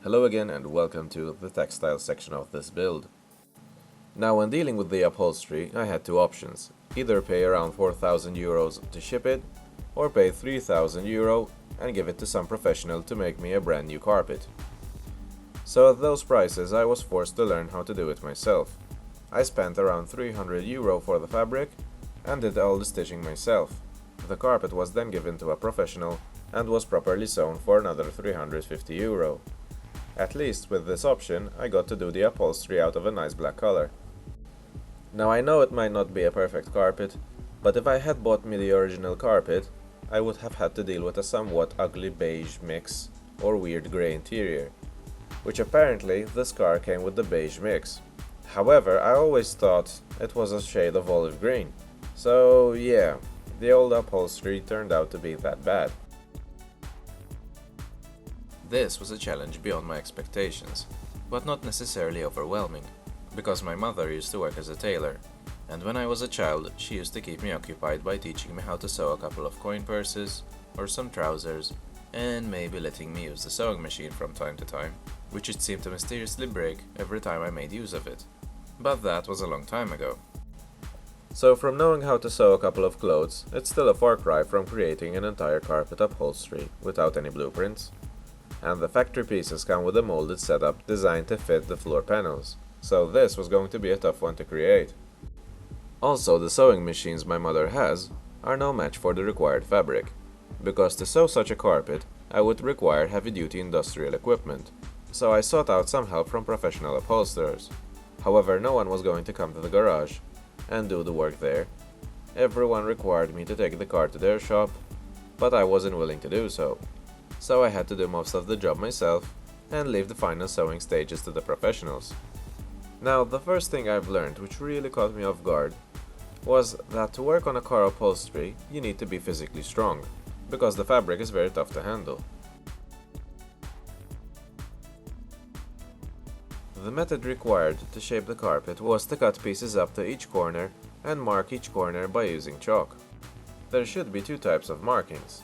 Hello again and welcome to the textile section of this build. Now when dealing with the upholstery, I had two options: either pay around 4,000 euros to ship it, or pay 3,000 euro and give it to some professional to make me a brand new carpet. So at those prices I was forced to learn how to do it myself. I spent around 300 euro for the fabric and did all the stitching myself. The carpet was then given to a professional and was properly sewn for another 350 euro. At least with this option I got to do the upholstery out of a nice black color. Now I know it might not be a perfect carpet, but if I had bought me the original carpet, I would have had to deal with a somewhat ugly beige mix or weird grey interior, which apparently this car came with the beige mix. However, I always thought it was a shade of olive green. So yeah, the old upholstery turned out to be that bad. This was a challenge beyond my expectations, but not necessarily overwhelming, because my mother used to work as a tailor, and when I was a child she used to keep me occupied by teaching me how to sew a couple of coin purses, or some trousers, and maybe letting me use the sewing machine from time to time, which it seemed to mysteriously break every time I made use of it. But that was a long time ago. So from knowing how to sew a couple of clothes, it's still a far cry from creating an entire carpet upholstery without any blueprints. And the factory pieces come with a molded setup designed to fit the floor panels, so this was going to be a tough one to create. Also, the sewing machines my mother has are no match for the required fabric, because to sew such a carpet I would require heavy-duty industrial equipment, so I sought out some help from professional upholsterers. However, no one was going to come to the garage and do the work there. Everyone required me to take the car to their shop, but I wasn't willing to do so. So I had to do most of the job myself and leave the final sewing stages to the professionals. Now, the first thing I've learned, which really caught me off guard, was that to work on a car upholstery you need to be physically strong, because the fabric is very tough to handle. The method required to shape the carpet was to cut pieces up to each corner and mark each corner by using chalk. There should be two types of markings.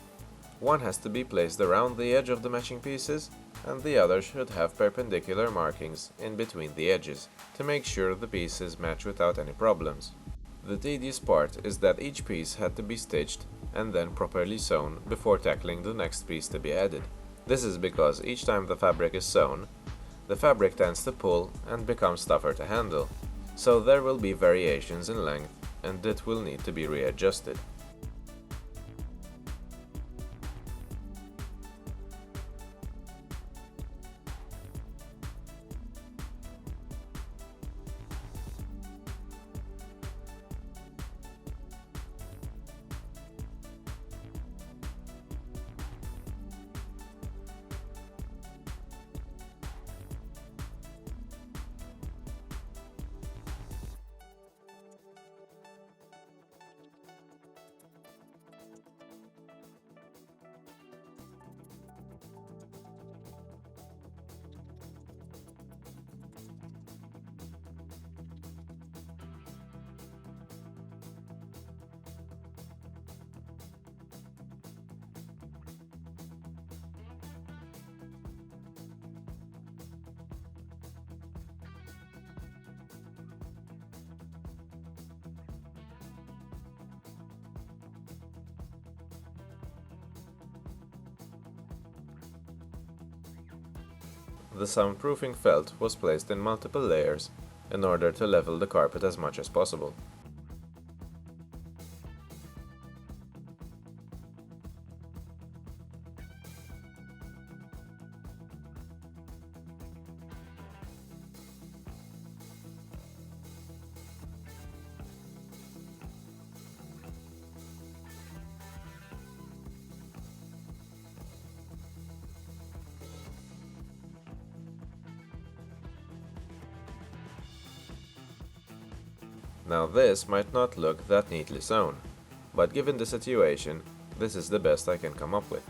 One has to be placed around the edge of the matching pieces, and the other should have perpendicular markings in between the edges, to make sure the pieces match without any problems. The tedious part is that each piece had to be stitched and then properly sewn before tackling the next piece to be added. This is because each time the fabric is sewn, the fabric tends to pull and becomes tougher to handle, so there will be variations in length and it will need to be readjusted. The soundproofing felt was placed in multiple layers in order to level the carpet as much as possible. Now this might not look that neatly sewn, but given the situation, this is the best I can come up with.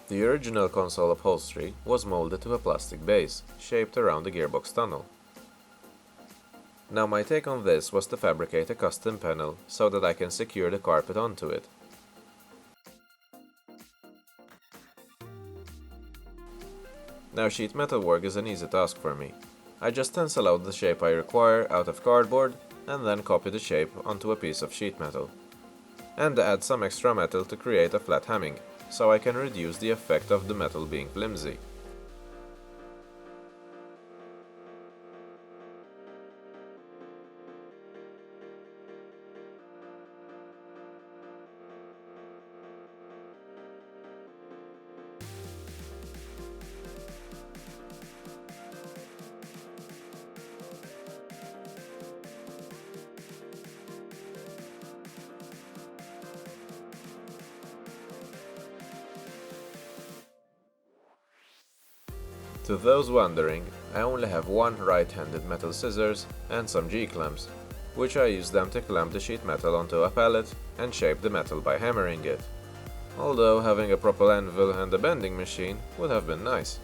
The original console upholstery was molded to a plastic base, shaped around the gearbox tunnel. Now my take on this was to fabricate a custom panel so that I can secure the carpet onto it. Now sheet metal work is an easy task for me. I just stencil out the shape I require out of cardboard and then copy the shape onto a piece of sheet metal. And add some extra metal to create a flat hemming, so I can reduce the effect of the metal being flimsy. To those wondering, I only have one right-handed metal scissors and some G-clamps, which I use them to clamp the sheet metal onto a pallet and shape the metal by hammering it. Although having a proper anvil and a bending machine would have been nice.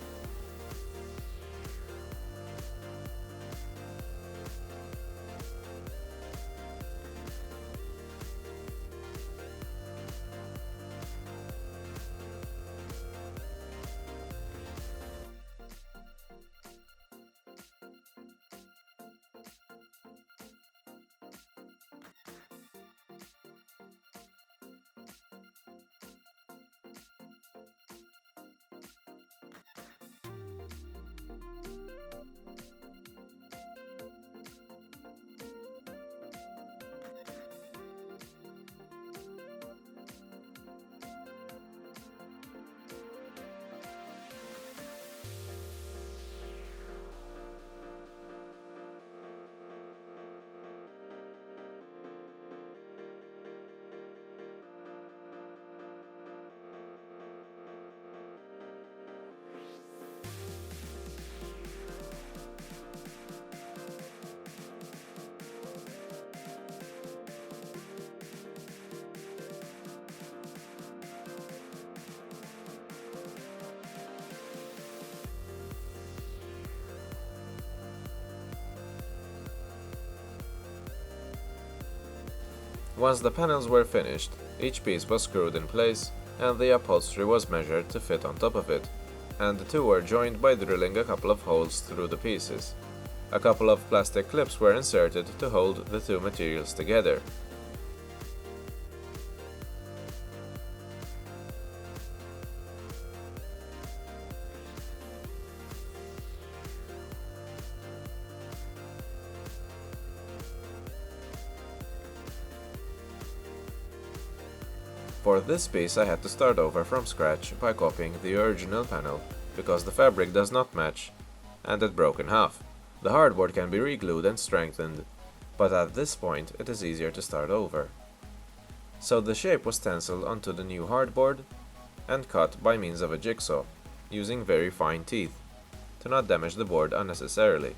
Once the panels were finished, each piece was screwed in place and the upholstery was measured to fit on top of it, and the two were joined by drilling a couple of holes through the pieces. A couple of plastic clips were inserted to hold the two materials together. For this piece I had to start over from scratch by copying the original panel, because the fabric does not match, and it broke in half. The hardboard can be re-glued and strengthened, but at this point it is easier to start over. So the shape was stenciled onto the new hardboard and cut by means of a jigsaw, using very fine teeth, to not damage the board unnecessarily.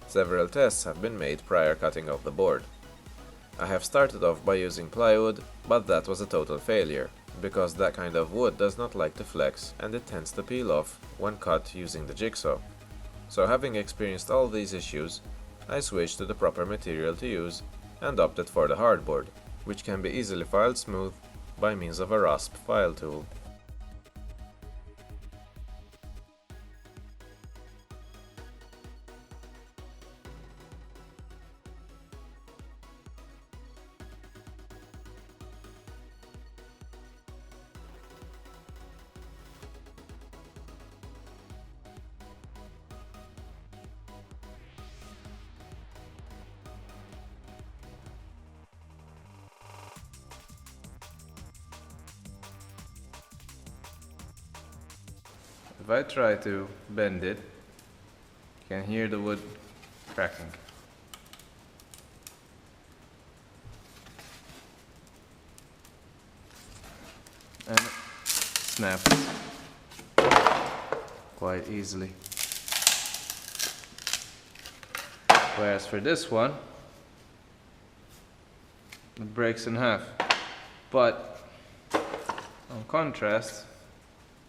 Several tests have been made prior cutting of the board. I have started off by using plywood, but that was a total failure, because that kind of wood does not like to flex and it tends to peel off when cut using the jigsaw. So having experienced all these issues, I switched to the proper material to use and opted for the hardboard, which can be easily filed smooth by means of a rasp file tool. If I try to bend it, you can hear the wood cracking. And it snaps quite easily. Whereas for this one, it breaks in half. But on contrast,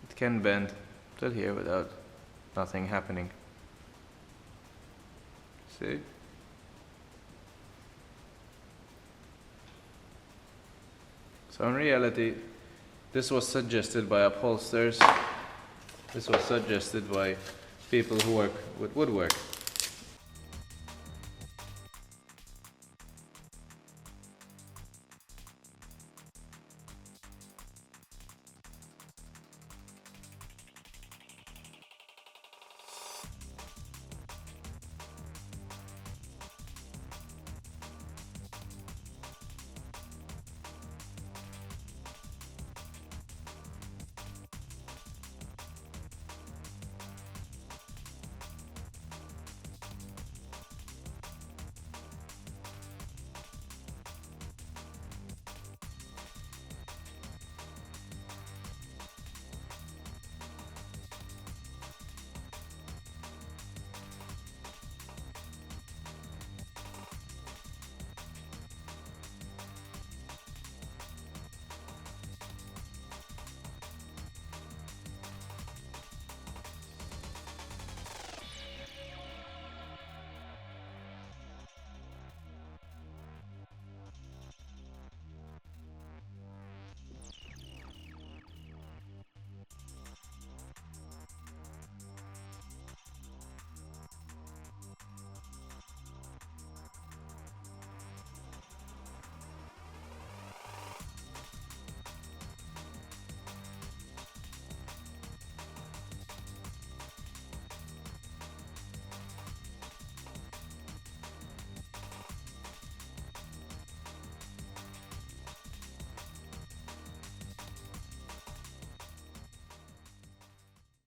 it can bend till here without nothing happening. See? So in reality, this was suggested by upholsterers. This was suggested by people who work with woodwork.